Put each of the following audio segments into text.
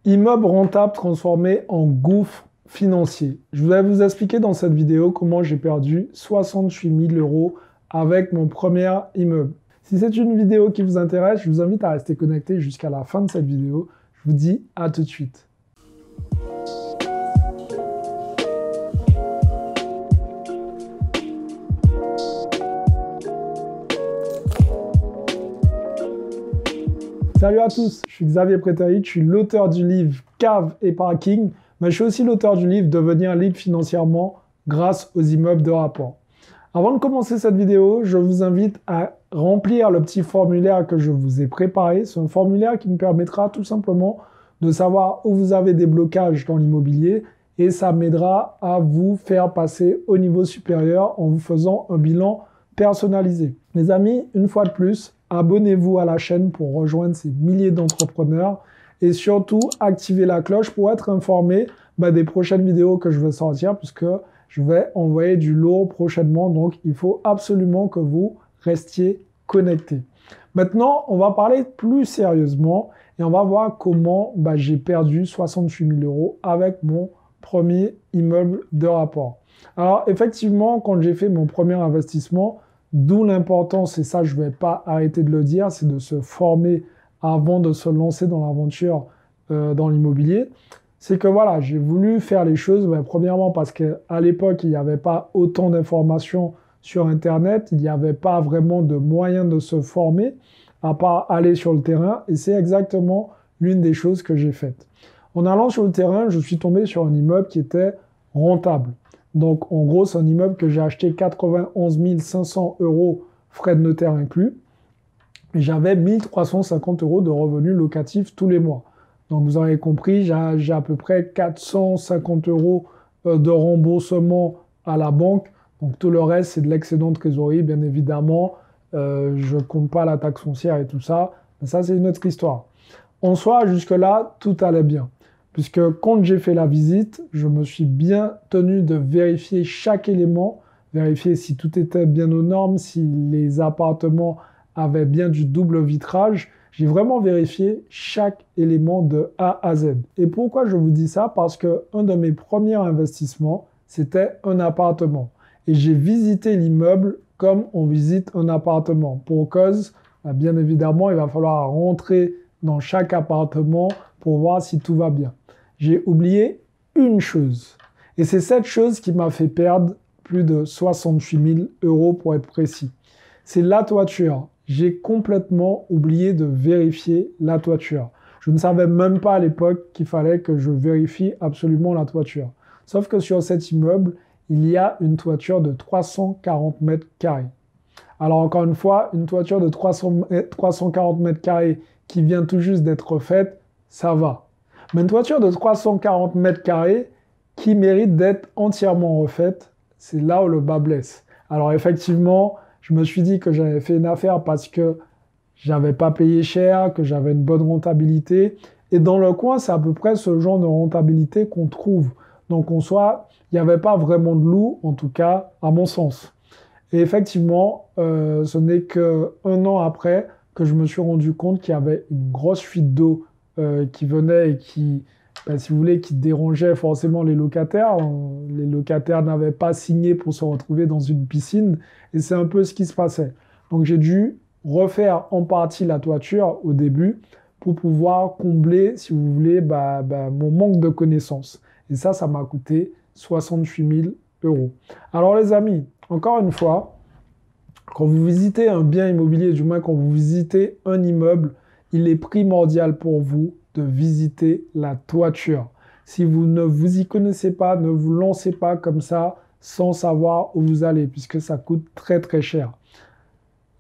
Immeuble rentable transformé en gouffre financier. Je vais vous expliquer dans cette vidéo comment j'ai perdu 68 000 euros avec mon premier immeuble. Si c'est une vidéo qui vous intéresse, je vous invite à rester connecté jusqu'à la fin de cette vidéo. Je vous dis à tout de suite. Salut à tous, je suis Xavier Prétaic, je suis l'auteur du livre Cave et Parking, mais je suis aussi l'auteur du livre Devenir libre financièrement grâce aux immeubles de rapport. Avant de commencer cette vidéo, je vous invite à remplir le petit formulaire que je vous ai préparé. C'est un formulaire qui me permettra tout simplement de savoir où vous avez des blocages dans l'immobilier et ça m'aidera à vous faire passer au niveau supérieur en vous faisant un bilan personnalisé. Les amis, une fois de plus, abonnez-vous à la chaîne pour rejoindre ces milliers d'entrepreneurs et surtout activez la cloche pour être informé des prochaines vidéos que je vais sortir puisque je vais envoyer du lourd prochainement. Donc, il faut absolument que vous restiez connectés. Maintenant, on va parler plus sérieusement et on va voir comment j'ai perdu 68 000 euros avec mon premier immeuble de rapport. Alors, effectivement, quand j'ai fait mon premier investissement, d'où l'importance, et ça je ne vais pas arrêter de le dire, c'est de se former avant de se lancer dans l'aventure dans l'immobilier. C'est que voilà, j'ai voulu faire les choses, premièrement parce qu'à l'époque, il n'y avait pas autant d'informations sur Internet, il n'y avait pas vraiment de moyens de se former, à part aller sur le terrain, et c'est exactement l'une des choses que j'ai faites. En allant sur le terrain, je suis tombé sur un immeuble qui était rentable. Donc, en gros, c'est un immeuble que j'ai acheté 91 500 euros frais de notaire inclus. Et j'avais 1 350 euros de revenus locatifs tous les mois. Donc, vous avez compris, j'ai à peu près 450 euros de remboursement à la banque. Donc, tout le reste, c'est de l'excédent de trésorerie, bien évidemment. Je ne compte pas la taxe foncière et tout ça. Mais ça, c'est une autre histoire. En soi, jusque-là, tout allait bien. Puisque quand j'ai fait la visite, je me suis bien tenu de vérifier chaque élément, vérifier si tout était bien aux normes, si les appartements avaient bien du double vitrage. J'ai vraiment vérifié chaque élément de A à Z. Et pourquoi je vous dis ça? Parce qu'un de mes premiers investissements, c'était un appartement. Et j'ai visité l'immeuble comme on visite un appartement. Pour cause, bien évidemment, il va falloir rentrer dans chaque appartement pour voir si tout va bien. J'ai oublié une chose. Et c'est cette chose qui m'a fait perdre plus de 68 000 euros pour être précis. C'est la toiture. J'ai complètement oublié de vérifier la toiture. Je ne savais même pas à l'époque qu'il fallait que je vérifie absolument la toiture. Sauf que sur cet immeuble, il y a une toiture de 340 mètres carrés. Alors encore une fois, une toiture de 340 mètres carrés qui vient tout juste d'être faite, ça va. Mais une toiture de 340 mètres carrés qui mérite d'être entièrement refaite, c'est là où le bas blesse. Alors effectivement, je me suis dit que j'avais fait une affaire parce que j'avais pas payé cher, que j'avais une bonne rentabilité. Et dans le coin, c'est à peu près ce genre de rentabilité qu'on trouve. Donc en soi, il n'y avait pas vraiment de loup, en tout cas à mon sens. Et effectivement, ce n'est qu'un an après que je me suis rendu compte qu'il y avait une grosse fuite d'eau qui venait et qui, si vous voulez, qui dérangeait forcément les locataires. Les locataires n'avaient pas signé pour se retrouver dans une piscine et c'est un peu ce qui se passait. Donc j'ai dû refaire en partie la toiture au début pour pouvoir combler, si vous voulez, mon manque de connaissances. Et ça m'a coûté 68 000 euros. Alors les amis, encore une fois, quand vous visitez un bien immobilier, du moins quand vous visitez un immeuble, il est primordial pour vous de visiter la toiture. Si vous ne vous y connaissez pas, ne vous lancez pas comme ça sans savoir où vous allez, puisque ça coûte très très cher.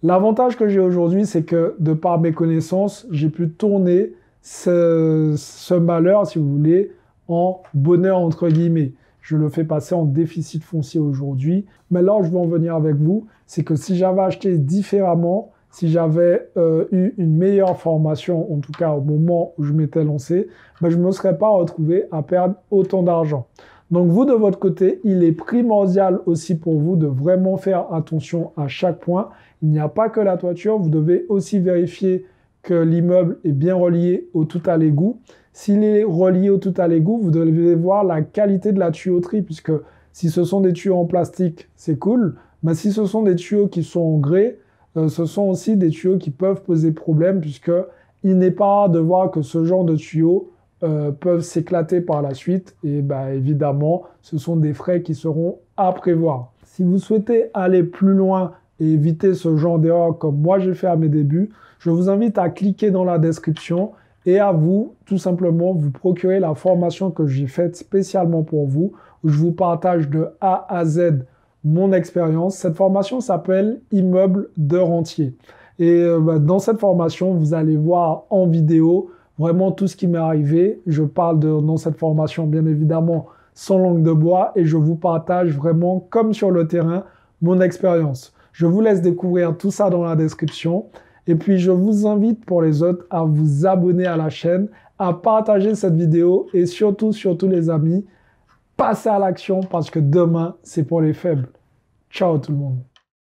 L'avantage que j'ai aujourd'hui, c'est que de par mes connaissances, j'ai pu tourner ce malheur, si vous voulez, en bonheur entre guillemets. Je le fais passer en déficit foncier aujourd'hui. Mais là où je veux en venir avec vous, c'est que si j'avais acheté différemment, si j'avais eu une meilleure formation, en tout cas au moment où je m'étais lancé, je ne me serais pas retrouvé à perdre autant d'argent. Donc vous, de votre côté, il est primordial aussi pour vous de vraiment faire attention à chaque point. Il n'y a pas que la toiture, vous devez aussi vérifier que l'immeuble est bien relié au tout à l'égout. S'il est relié au tout à l'égout, vous devez voir la qualité de la tuyauterie, puisque si ce sont des tuyaux en plastique, c'est cool, mais si ce sont des tuyaux qui sont en grès, ce sont aussi des tuyaux qui peuvent poser problème, puisqu'il n'est pas rare de voir que ce genre de tuyaux peuvent s'éclater par la suite, et bah, évidemment, ce sont des frais qui seront à prévoir. Si vous souhaitez aller plus loin et éviter ce genre d'erreur comme moi j'ai fait à mes débuts, je vous invite à cliquer dans la description et à vous, tout simplement, vous procurer la formation que j'ai faite spécialement pour vous, où je vous partage de A à Z mon expérience. Cette formation s'appelle Immeuble de rentier. Et dans cette formation, vous allez voir en vidéo vraiment tout ce qui m'est arrivé. Je parle dans cette formation, bien évidemment, sans langue de bois, et je vous partage vraiment, comme sur le terrain, mon expérience. Je vous laisse découvrir tout ça dans la description. Et puis, je vous invite pour les autres à vous abonner à la chaîne, à partager cette vidéo et surtout les amis, passez à l'action parce que demain, c'est pour les faibles. Ciao tout le monde.